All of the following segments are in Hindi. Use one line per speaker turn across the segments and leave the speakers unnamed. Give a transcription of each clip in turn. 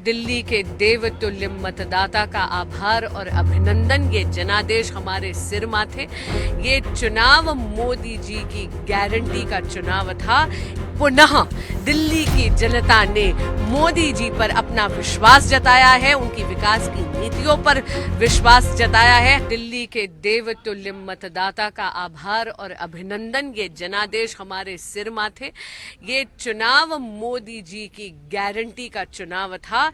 दिल्ली के देवतुल्य मतदाता का आभार और अभिनंदन। ये जनादेश हमारे सिर माथे। ये चुनाव मोदी जी की गारंटी का चुनाव था। पुनः दिल्ली की जनता ने मोदी जी पर अपना विश्वास जताया है, उनकी विकास की नीतियों पर विश्वास जताया है। दिल्ली के देवतुल्य मतदाता का आभार और अभिनंदन। ये जनादेश हमारे सिर माथे। ये चुनाव मोदी जी की गारंटी का चुनाव था।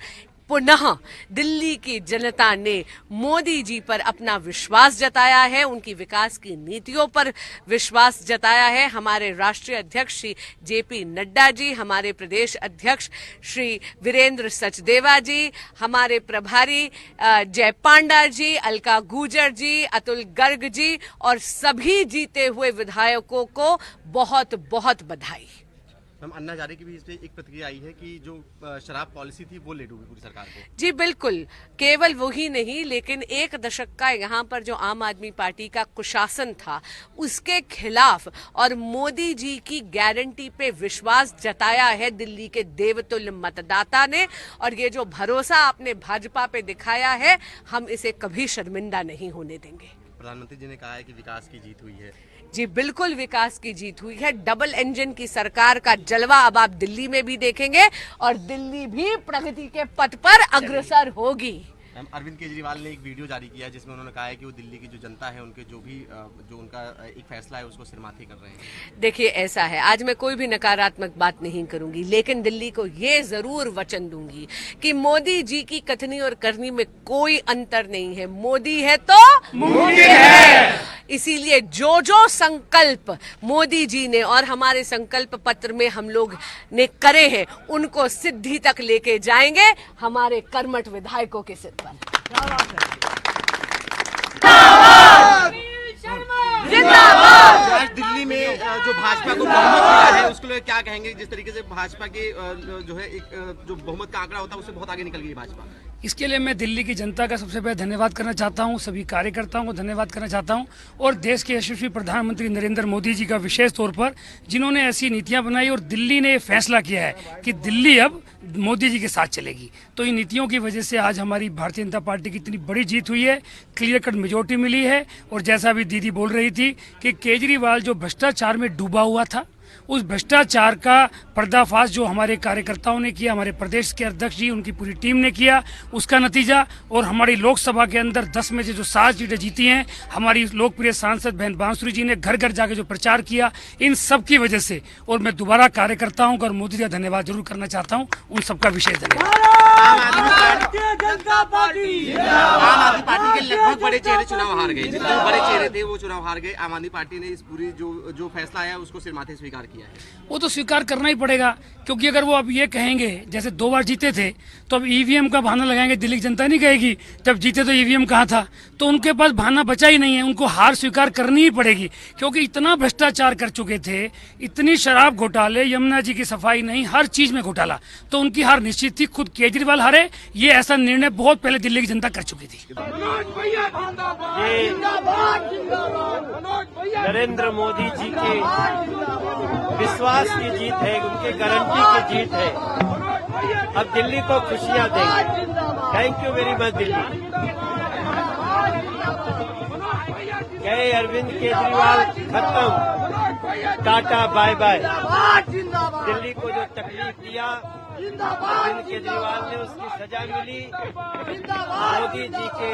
पुनः दिल्ली की जनता ने मोदी जी पर अपना विश्वास जताया है, उनकी विकास की नीतियों पर विश्वास जताया है। हमारे राष्ट्रीय अध्यक्ष श्री जेपी नड्डा जी, हमारे प्रदेश अध्यक्ष श्री वीरेंद्र सचदेवा जी, हमारे प्रभारी जय पांडा जी, अलका गुर्जर जी, अतुल गर्ग जी और सभी जीते हुए विधायकों को बहुत बहुत बधाई।
मैम, अन्ना हजारे की भी इस पे एक प्रतिक्रिया आई है कि जो शराब पॉलिसी थी वो ले डूबी पूरी सरकार को।
जी बिल्कुल, केवल वही नहीं लेकिन एक दशक का यहाँ पर जो आम आदमी पार्टी का कुशासन था उसके खिलाफ और मोदी जी की गारंटी पे विश्वास जताया है दिल्ली के देवतुल्य मतदाता ने। और ये जो भरोसा आपने भाजपा पे दिखाया है, हम इसे कभी शर्मिंदा नहीं होने देंगे।
प्रधानमंत्री जी ने कहा है कि विकास की जीत हुई है।
जी बिल्कुल, विकास की जीत हुई है। डबल इंजन की सरकार का जलवा अब आप दिल्ली में भी देखेंगे और दिल्ली भी प्रगति के पथ पर अग्रसर होगी।
अरविंद केजरीवाल ने एक वीडियो जारी किया जिसमें उन्होंने कहा है कि वो दिल्ली की जो जनता है उनके जो उनका एक फैसला है उसको सिरमाथे कर रहे हैं।
देखिए ऐसा है, आज मैं कोई भी नकारात्मक बात नहीं करूंगी, लेकिन दिल्ली को ये जरूर वचन दूंगी कि मोदी जी की कथनी और करनी में कोई अंतर नहीं है। मोदी है तो मुमकिन है। इसीलिए जो जो संकल्प मोदी जी ने और हमारे संकल्प पत्र में हम लोग ने करे हैं उनको सिद्धि तक लेके जाएंगे हमारे कर्मठ विधायकों के सिर पर।
आज दिल्ली में जो भाजपा को बहुमत मिला है उसके लिए क्या कहेंगे? जिस तरीके से भाजपा के जो है एक जो बहुमत का आंकड़ा होता है उससे बहुत आगे निकल गई भाजपा।
इसके लिए मैं दिल्ली की जनता का सबसे पहले धन्यवाद करना चाहता हूं, सभी कार्यकर्ताओं को धन्यवाद करना चाहता हूं और देश के यशस्वी प्रधानमंत्री नरेंद्र मोदी जी का विशेष तौर पर, जिन्होंने ऐसी नीतियां बनाई और दिल्ली ने फैसला किया है कि दिल्ली अब मोदी जी के साथ चलेगी। तो इन नीतियों की वजह से आज हमारी भारतीय जनता पार्टी की इतनी बड़ी जीत हुई है, क्लियर कट मेजोरिटी मिली है। और जैसा अभी दीदी बोल रही थी कि केजरीवाल जो भ्रष्टाचार में डूबा हुआ था, उस भ्रष्टाचार का पर्दाफाश जो हमारे कार्यकर्ताओं ने किया, हमारे प्रदेश के अध्यक्ष जी, उनकी पूरी टीम ने किया, उसका नतीजा। और हमारी लोकसभा के अंदर 10 में से जो 7 सीटें जीती हैं, हमारी लोकप्रिय सांसद बहन बांसुरी जी ने घर घर जाके जो प्रचार किया, इन सब की वजह से। और मैं दोबारा कार्यकर्ताओं का और मोदी जी का धन्यवाद जरूर करना चाहता हूँ, उन सबका विशेष धन्यवाद।
आम आदमी पार्टी के लगभग बड़े चेहरे चुनाव हार गए, जितने बड़े चेहरे थे वो चुनाव हार गए। आम आदमी पार्टी ने इस पूरी जो फैसला है उसको सिरमाथे स्वीकार किया है।
वो तो स्वीकार करना ही पड़ेगा, क्योंकि अगर वो अब ये कहेंगे जैसे 2 बार जीते थे तो अब ईवीएम का बहाना लगाएंगे, दिल्ली की जनता नहीं कहेगी जब जीते तो ईवीएम कहाँ था। तो उनके पास बहाना बचा ही नहीं है, उनको हार स्वीकार करनी ही पड़ेगी, क्योंकि इतना भ्रष्टाचार कर चुके थे, इतनी शराब घोटाले, यमुना जी की सफाई नहीं, हर चीज में घोटाला। तो उनकी हार निश्चित थी। खुद केजरीवाल हारे, ये ऐसा निर्णय बहुत पहले दिल्ली की जनता कर चुकी थी।
नरेंद्र मोदी जी के विश्वास की जीत है, उनके गारंटी की जीत है। अब दिल्ली को खुशियां देंगे। Thank you very much Delhi. गए अरविंद केजरीवाल, खत्म, टाटा बाय बाय। दिल्ली को जो तकलीफ दिया अरविंद केजरीवाल ने, उसकी सजा मिली। मोदी जी के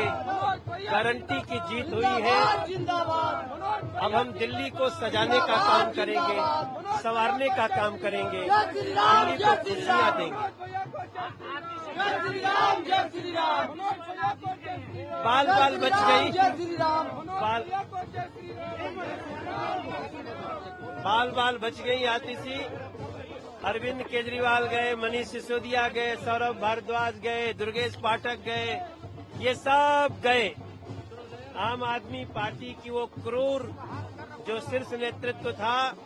गारंटी की जीत हुई है। अब हम दिल्ली को सजाने का काम करेंगे, संवारने का काम करेंगे, दिल्ली को खुशियां देंगे। बाल बाल बच गई, बाल बाल बच गई आतिशी। अरविंद केजरीवाल गए, मनीष सिसोदिया गए, सौरभ भारद्वाज गए, दुर्गेश पाठक गए, ये सब गए। आम आदमी पार्टी की वो क्रूर जो शीर्ष नेतृत्व था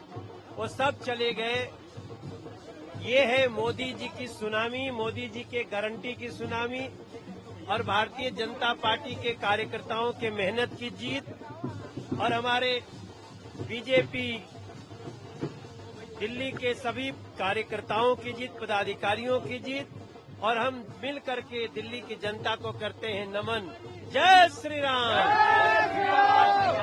वो सब चले गए। ये है मोदी जी की सुनामी, मोदी जी के गारंटी की सुनामी और भारतीय जनता पार्टी के कार्यकर्ताओं के मेहनत की जीत और हमारे बीजेपी दिल्ली के सभी कार्यकर्ताओं की जीत, पदाधिकारियों की जीत और हम मिल करके दिल्ली की जनता को करते हैं नमन। जय श्री राम।